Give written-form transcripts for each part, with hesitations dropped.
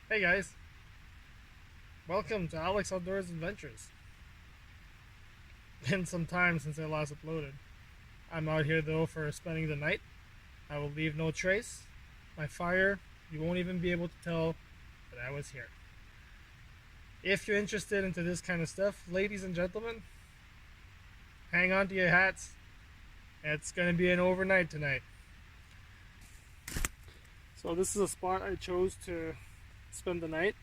Hey guys, welcome to Alex Outdoors Adventures. Been some time since I last uploaded. I'm out here though for spending the night. I will leave no trace. My fire, you won't even be able to tell that I was here. If you're interested into this kind of stuff, ladies and gentlemen, hang on to your hats. It's gonna be an overnight tonight. So this is a spot I chose to spend the night.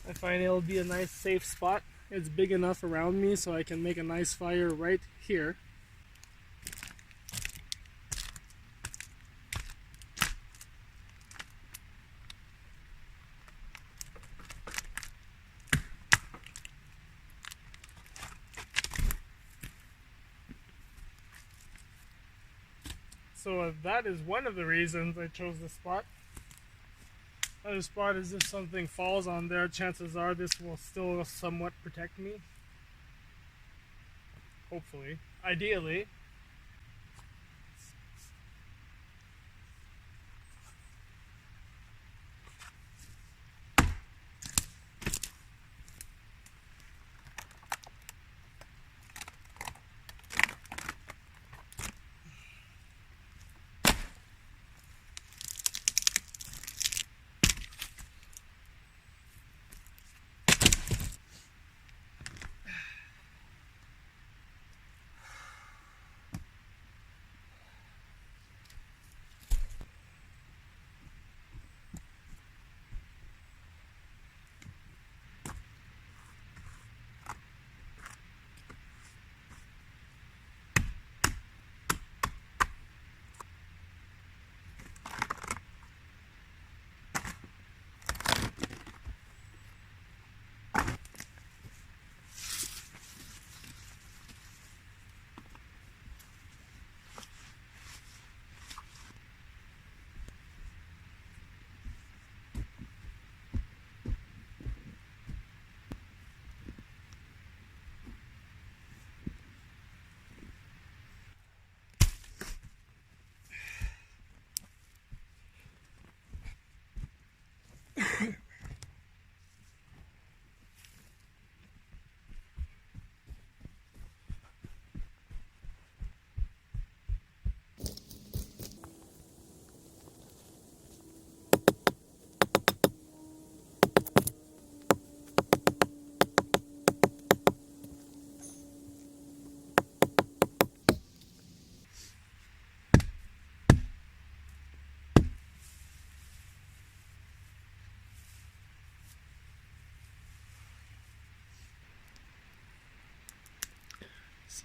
I find it'll be a nice safe spot. It's big enough around me so I can make a nice fire right here. So that is one of the reasons I chose this spot. Another spot is if something falls on there, chances are this will still somewhat protect me. Hopefully. Ideally.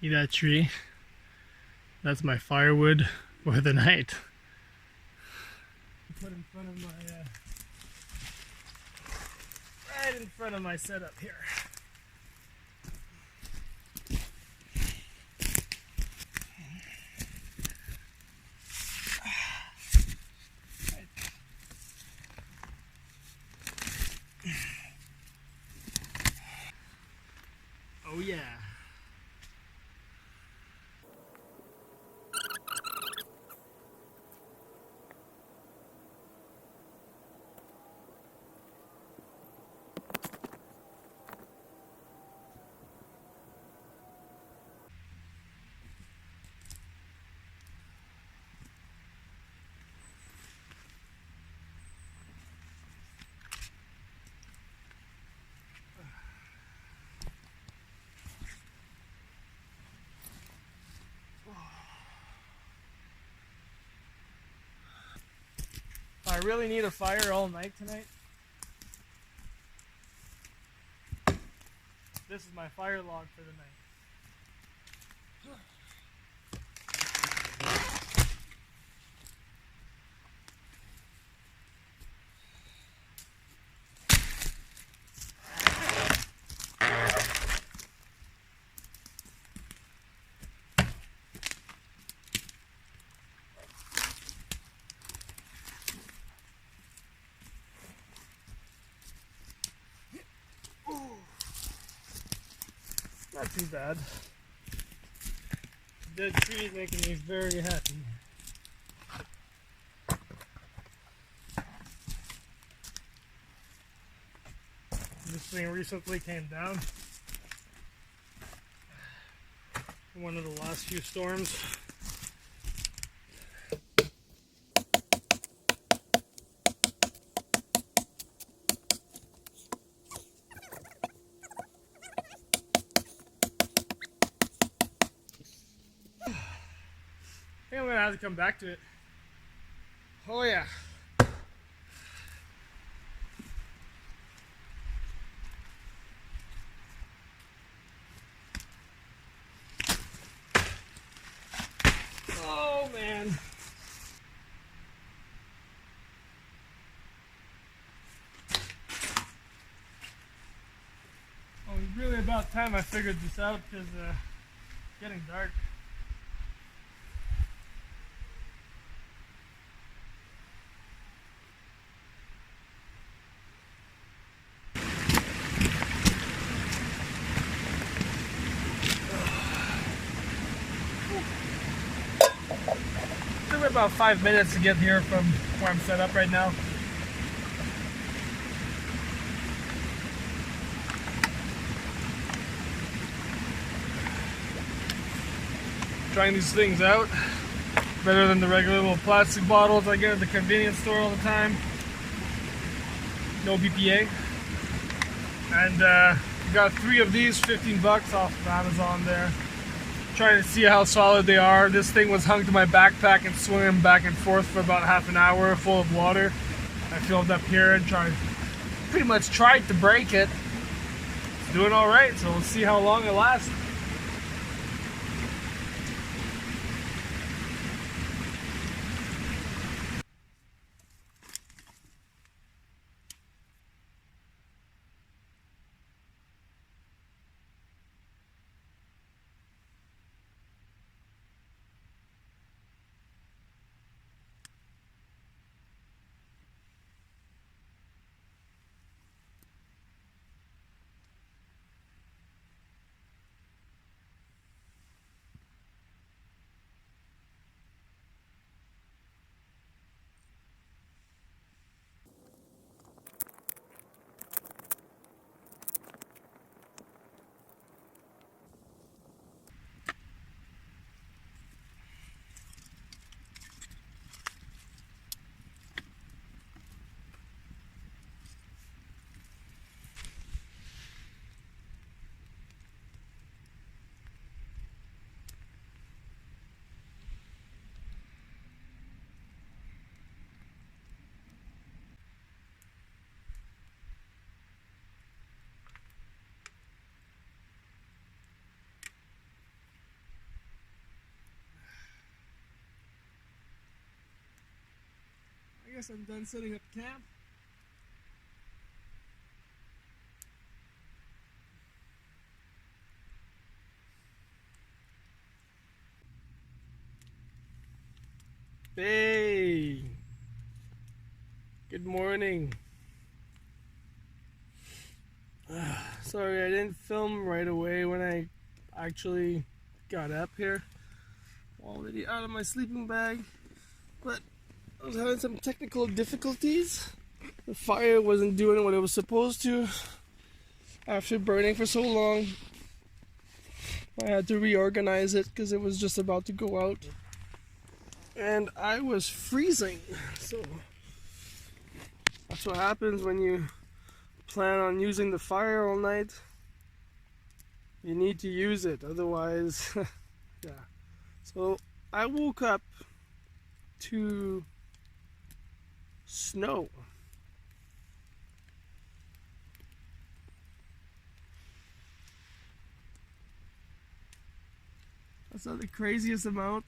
See that tree? That's my firewood for the night. Put in front of my right in front of my setup here. Oh yeah. I really need a fire all night tonight. This is my fire log for the night. Not too bad. Dead trees making me very happy. This thing recently came down. One of the last few storms. I think I'm gonna have to come back to it. Oh yeah. Oh man. Well, it's really about time I figured this out because it's getting dark. It took me about 5 minutes to get here from where I'm set up right now. Trying these things out. Better than the regular little plastic bottles I get at the convenience store all the time. No BPA. And got 3 of these, 15 bucks off of Amazon there. Trying to see how solid they are. This thing was hung to my backpack and swinging back and forth for about half an hour full of water. I filled up here and pretty much tried to break it. It's doing alright, so we'll see how long it lasts. I guess I'm done setting up camp. Hey! Good morning. Sorry I didn't film right away when I actually got up here. Already out of my sleeping bag. But I was having some technical difficulties. The fire wasn't doing what it was supposed to. After burning for so long, I had to reorganize it because it was just about to go out. And I was freezing. So that's what happens when you plan on using the fire all night. You need to use it, otherwise, yeah. So I woke up to snow. That's not the craziest amount,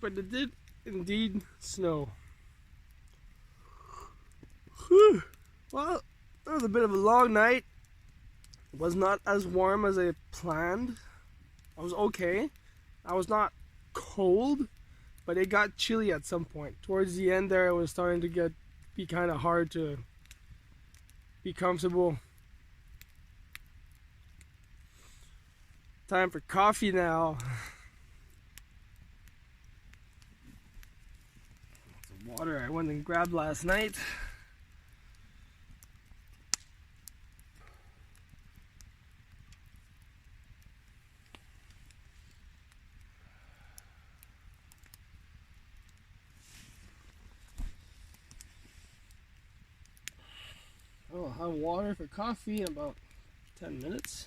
but it did indeed snow. Whew. Well, it was a bit of a long night. It was not as warm as I planned. I was okay. I was not cold, but it got chilly at some point. Towards the end there, it was starting to be kind of hard to be comfortable. Time for coffee now. Some water I went and grabbed last night. I'll have water for coffee in about 10 minutes.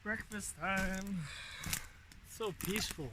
Breakfast time. So peaceful.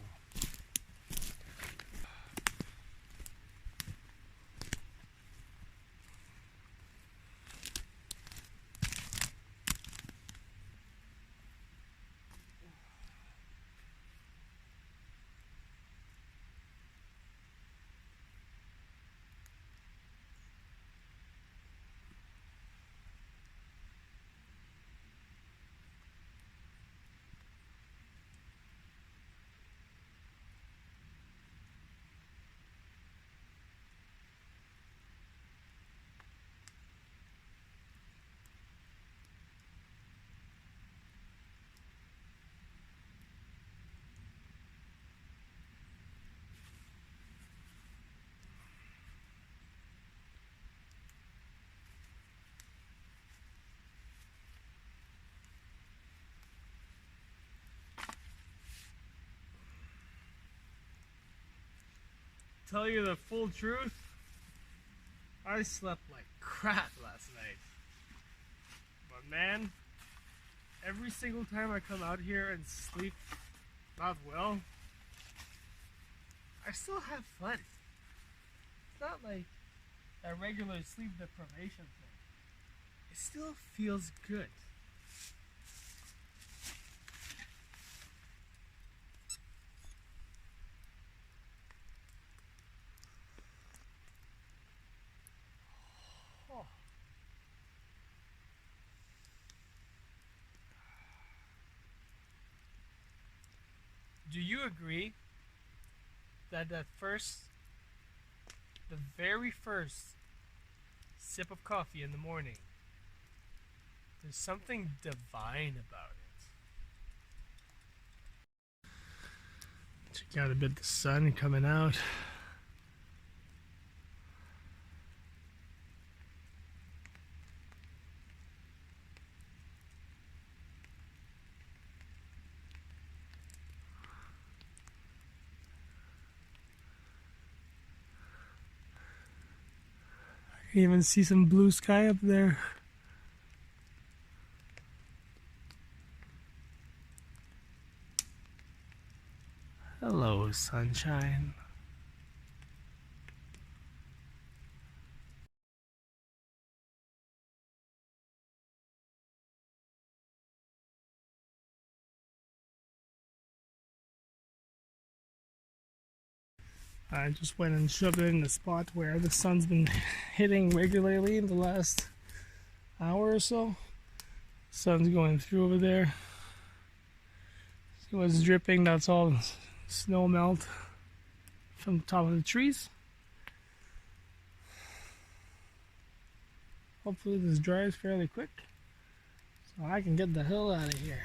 Tell you the full truth, I slept like crap last night. But man, every single time I come out here and sleep not well, I still have fun. It's not like a regular sleep deprivation thing. It still feels good. Oh. Do you agree that the very first sip of coffee in the morning, there's something divine about it? Check out a bit the sun coming out. I can even see some blue sky up there. Hello, sunshine. I just went and shoved it in the spot where the sun's been hitting regularly in the last hour or so. Sun's going through over there. See what's dripping? That's all snow melt from the top of the trees. Hopefully this dries fairly quick so I can get the hell out of here.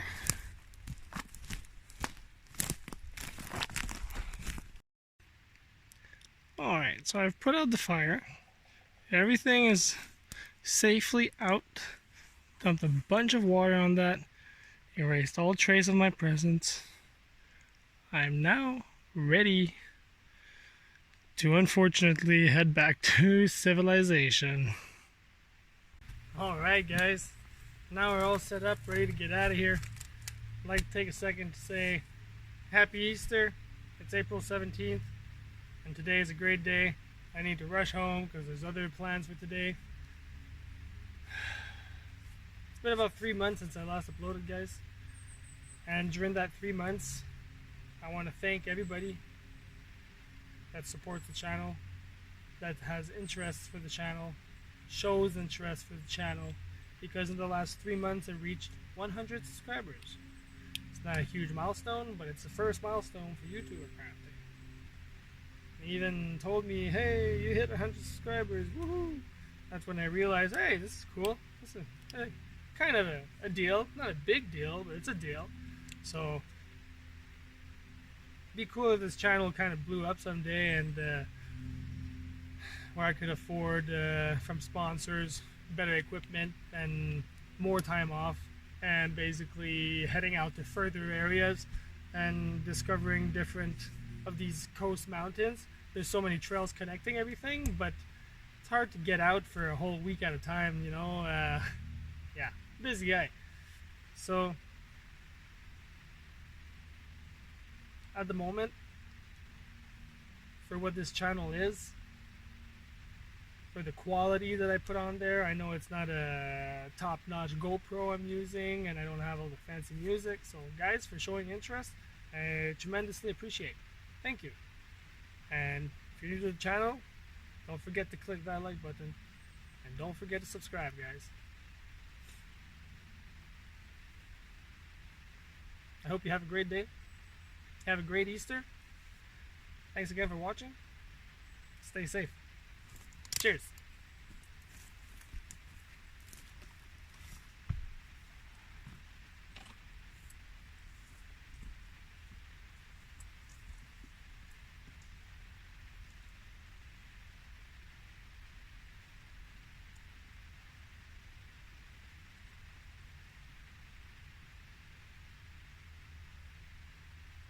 Alright, so I've put out the fire. Everything is safely out. Dumped a bunch of water on that. Erased all trace of my presence. I'm now ready to unfortunately head back to civilization. Alright guys, now we're all set up, ready to get out of here. I'd like to take a second to say Happy Easter. It's April 17th and today is a great day. I need to rush home because there's other plans for today. It's been about 3 months since I last uploaded, guys. And during that 3 months, I want to thank everybody that supports the channel, that has interest for the channel, shows interest for the channel, because in the last 3 months it reached 100 subscribers. It's not a huge milestone, but it's the first milestone for YouTuber crafting. He even told me, hey, you hit 100 subscribers, woohoo! That's when I realized, hey, this is cool. This is kind of a deal. Not a big deal, but it's a deal. So it'd be cool if this channel kind of blew up someday, and where I could afford from sponsors better equipment and more time off, and basically heading out to further areas and discovering different of these coast mountains. There's so many trails connecting everything, but it's hard to get out for a whole week at a time, you know. Yeah, busy guy. So at the moment, for what this channel is, for the quality that I put on there, I know it's not a top-notch GoPro I'm using, and I don't have all the fancy music. So guys, for showing interest, I tremendously appreciate. Thank you. And if you're new to the channel, don't forget to click that like button, and don't forget to subscribe, guys. I hope you have a great day. Have a great Easter. Thanks again for watching. Stay safe. Cheers.